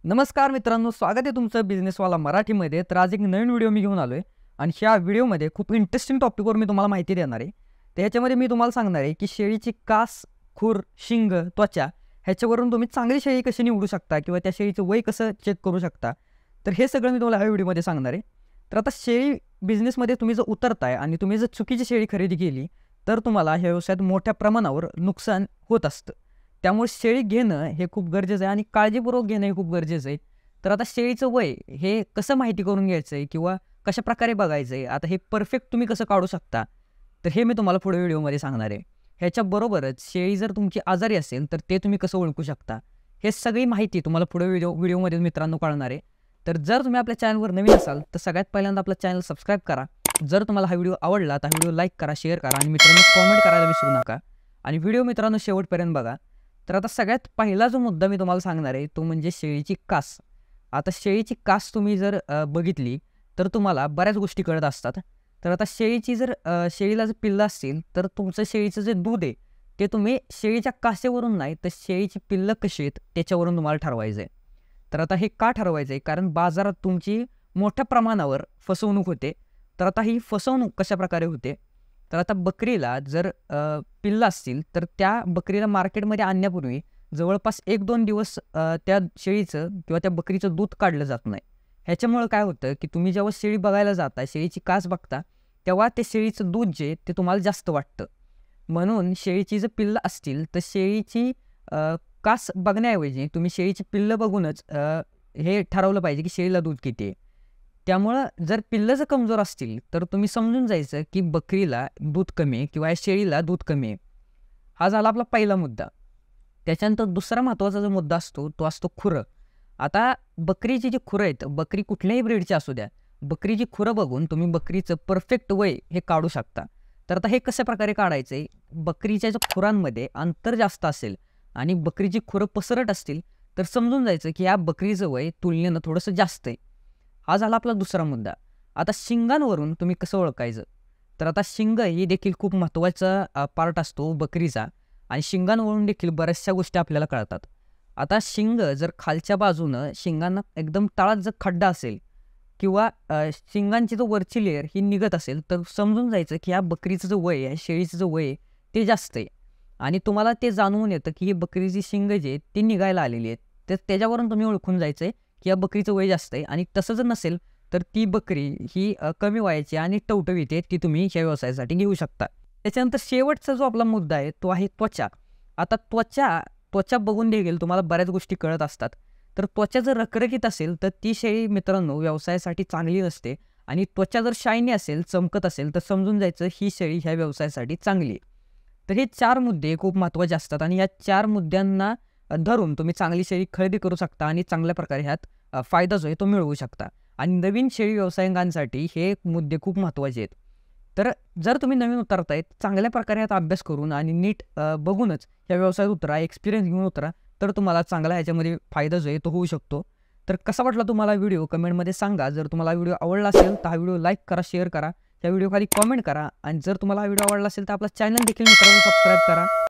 नमस्कार मित्रांनो, स्वागत आहे तुमचं बिझनेसवाला मराठीमध्ये. तर आज एक नवीन व्हिडिओ मी घेऊन आलो आहे आणि ह्या व्हिडिओमध्ये खूप इंटरेस्टिंग टॉपिकवर मी तुम्हाला माहिती देणार आहे. तर ह्याच्यामध्ये मी तुम्हाला सांगणार आहे की शेळीची कास, खूर, शिंग, त्वचा ह्याच्यावरून तुम्ही चांगली शेळी कशी निवडू शकता किंवा त्या शेळीचं वय कसं चेक करू शकता. तर हे सगळं मी तुम्हाला ह्या व्हिडिओमध्ये सांगणार आहे. तर आता शेळी बिझनेसमध्ये तुम्ही जर उतरताय आणि तुम्ही जर चुकीची शेळी खरेदी केली तर तुम्हाला ह्या व्यवसायात मोठ्या प्रमाणावर नुकसान होत असतं. त्यामुळे शेळी घेणं हे खूप गरजेचं आहे आणि काळजीपूर्वक घेणं हे खूप गरजेचं आहे. तर आता शेळीचं वय हे कसं माहिती करून घ्यायचं आहे किंवा कशाप्रकारे बघायचं आहे, आता हे परफेक्ट तुम्ही कसं काढू शकता, तर हे मी तुम्हाला पुढे व्हिडिओमध्ये सांगणार आहे. ह्याच्याबरोबरच शेळी जर तुमची आजारी असेल तर ते तुम्ही कसं ओळखू शकता, हे सगळी माहिती तुम्हाला पुढे व्हिडिओमध्ये मित्रांनो कळणार आहे. तर जर तुम्ही आपल्या चॅनलवर नवीन असाल तर सगळ्यात पहिल्यांदा आपलं चॅनल सबस्क्राईब करा. जर तुम्हाला हा व्हिडिओ आवडला तर हा व्हिडिओ लाईक करा, शेअर करा आणि मित्रांनो कॉमेंट करायला विसरू नका. आणि व्हिडिओ मित्रांनो शेवटपर्यंत बघा. तर आता सगळ्यात पहिला जो मुद्दा मी तुम्हाला सांगणार आहे तो म्हणजे शेळीची कास. आता शेळीची कास तुम्ही जर बघितली तर तुम्हाला बऱ्याच गोष्टी कळत असतात. तर आता शेळीला जर पिल्लं असतील तर तुमचं शेळीचं जे दूध आहे ते तुम्ही शेळीच्या कासेवरून नाही तर शेळीची पिल्लं कशी आहेत त्याच्यावरून तुम्हाला ठरवायचं आहे. तर आता हे का ठरवायचं आहे, कारण बाजारात तुमची मोठ्या प्रमाणावर फसवणूक होते. तर आता ही फसवणूक कशाप्रकारे होते, तर आता बकरीला जर पिल्लं असतील तर त्या बकरीला मार्केटमध्ये आणण्यापूर्वी जवळपास 1-2 दिवस त्या शेळीचं किंवा त्या बकरीचं दूध काढलं जात नाही. ह्याच्यामुळं काय होतं की तुम्ही जेव्हा शेळी बघायला जाता, शेळीची कास बघता, तेव्हा ते शेळीचं दूध जे ते तुम्हाला जास्त वाटतं. म्हणून शेळीची जर पिल्लं असतील तर शेळीची कास बघण्याऐवजी तुम्ही शेळीची पिल्लं बघूनच हे ठरवलं पाहिजे की शेळीला दूध किती आहे. त्यामुळं जर पिल्लं जर कमजोर असतील तर तुम्ही समजून जायचं की बकरीला दूध कमी आहे किंवा या शेळीला दूध कमी आहे. हा झाला आपला पहिला मुद्दा. त्याच्यानंतर दुसरा महत्त्वाचा जो मुद्दा असतो तो असतो खुरं. आता बकरीची जी खुरं आहेत, बकरी कुठल्याही ब्रीडची असू द्या, बकरीची खुरं बघून तुम्ही बकरीचं परफेक्ट वय हे काढू शकता. तर आता हे कशा प्रकारे काढायचं आहे, बकरीच्या ज्या खुरांमध्ये अंतर जास्त असेल आणि बकरीची खुरं पसरट असतील तर समजून जायचं की या बकरीचं वय तुलनेनं थोडंसं जास्त आहे. हा झाला आपला दुसरा मुद्दा. आता शिंगांवरून तुम्ही कसं ओळखायचं, तर आता शिंग ही देखील खूप महत्त्वाचा पार्ट असतो बकरीचा आणि शिंगांवरून देखील बऱ्याचशा गोष्टी आपल्याला कळतात. आता शिंग जर खालच्या बाजूनं शिंगांना एकदम तळात जर खड्डा असेल किंवा शिंगांची जो वरची लेअर ही निघत असेल तर समजून जायचं की या बकरीचं जो वय आहे, शेळीचं जो वय आहे ते जास्त आहे. आणि तुम्हाला ते जाणवून येतं की ही बकरीची शिंग जी आहेत ती निघायला आलेली आहेत. तर त्याच्यावरून तुम्ही ओळखून जायचं आहे की या बकरीचं वय जास्त आहे. आणि तसं जर नसेल तर ती बकरी ही कमी वयाची आणि टवटवीत आहे, ती तुम्ही ह्या व्यवसायासाठी घेऊ शकता. त्याच्यानंतर शेवटचा जो आपला मुद्दा आहे तो आहे त्वचा. आता त्वचा बघून देखील तुम्हाला बऱ्याच गोष्टी कळत असतात. तर त्वचा जर रखरखीत असेल तर ती शेळी मित्रांनो व्यवसायासाठी चांगली नसते. आणि त्वचा जर शायनी असेल, चमकत असेल तर समजून जायचं ही शेळी ह्या व्यवसायासाठी चांगली आहे. तर हे 4 मुद्दे खूप महत्त्वाचे असतात आणि या 4 मुद्द्यांना धरून तुम्ही चांगली शेळी खरेदी करू शकता आणि चांगल्या प्रकारे ह्यात फायदा जो आहे तो मिळवू शकता. आणि नवीन शेळी व्यावसायिकांसाठी हे मुद्दे खूप महत्त्वाचे आहेत. तर जर तुम्ही नवीन उतरताय चांगल्या प्रकारे यात अभ्यास करून आणि नीट बघूनच या व्यवसायात उतरा, एक्सपिरियन्स घेऊन उतरा, तर तुम्हाला चांगला ह्याच्यामध्ये फायदा जो आहे तो होऊ शकतो. तर कसा वाटला तुम्हाला व्हिडिओ कमेंटमध्ये सांगा. जर तुम्हाला व्हिडिओ आवडला असेल तर हा व्हिडिओ लाईक करा, शेअर करा, त्या व्हिडिओ खाली कॉमेंट करा आणि जर तुम्हाला हा व्हिडिओ आवडला असेल तर आपला चॅनल देखील मित्रांनो सबस्क्राईब करा.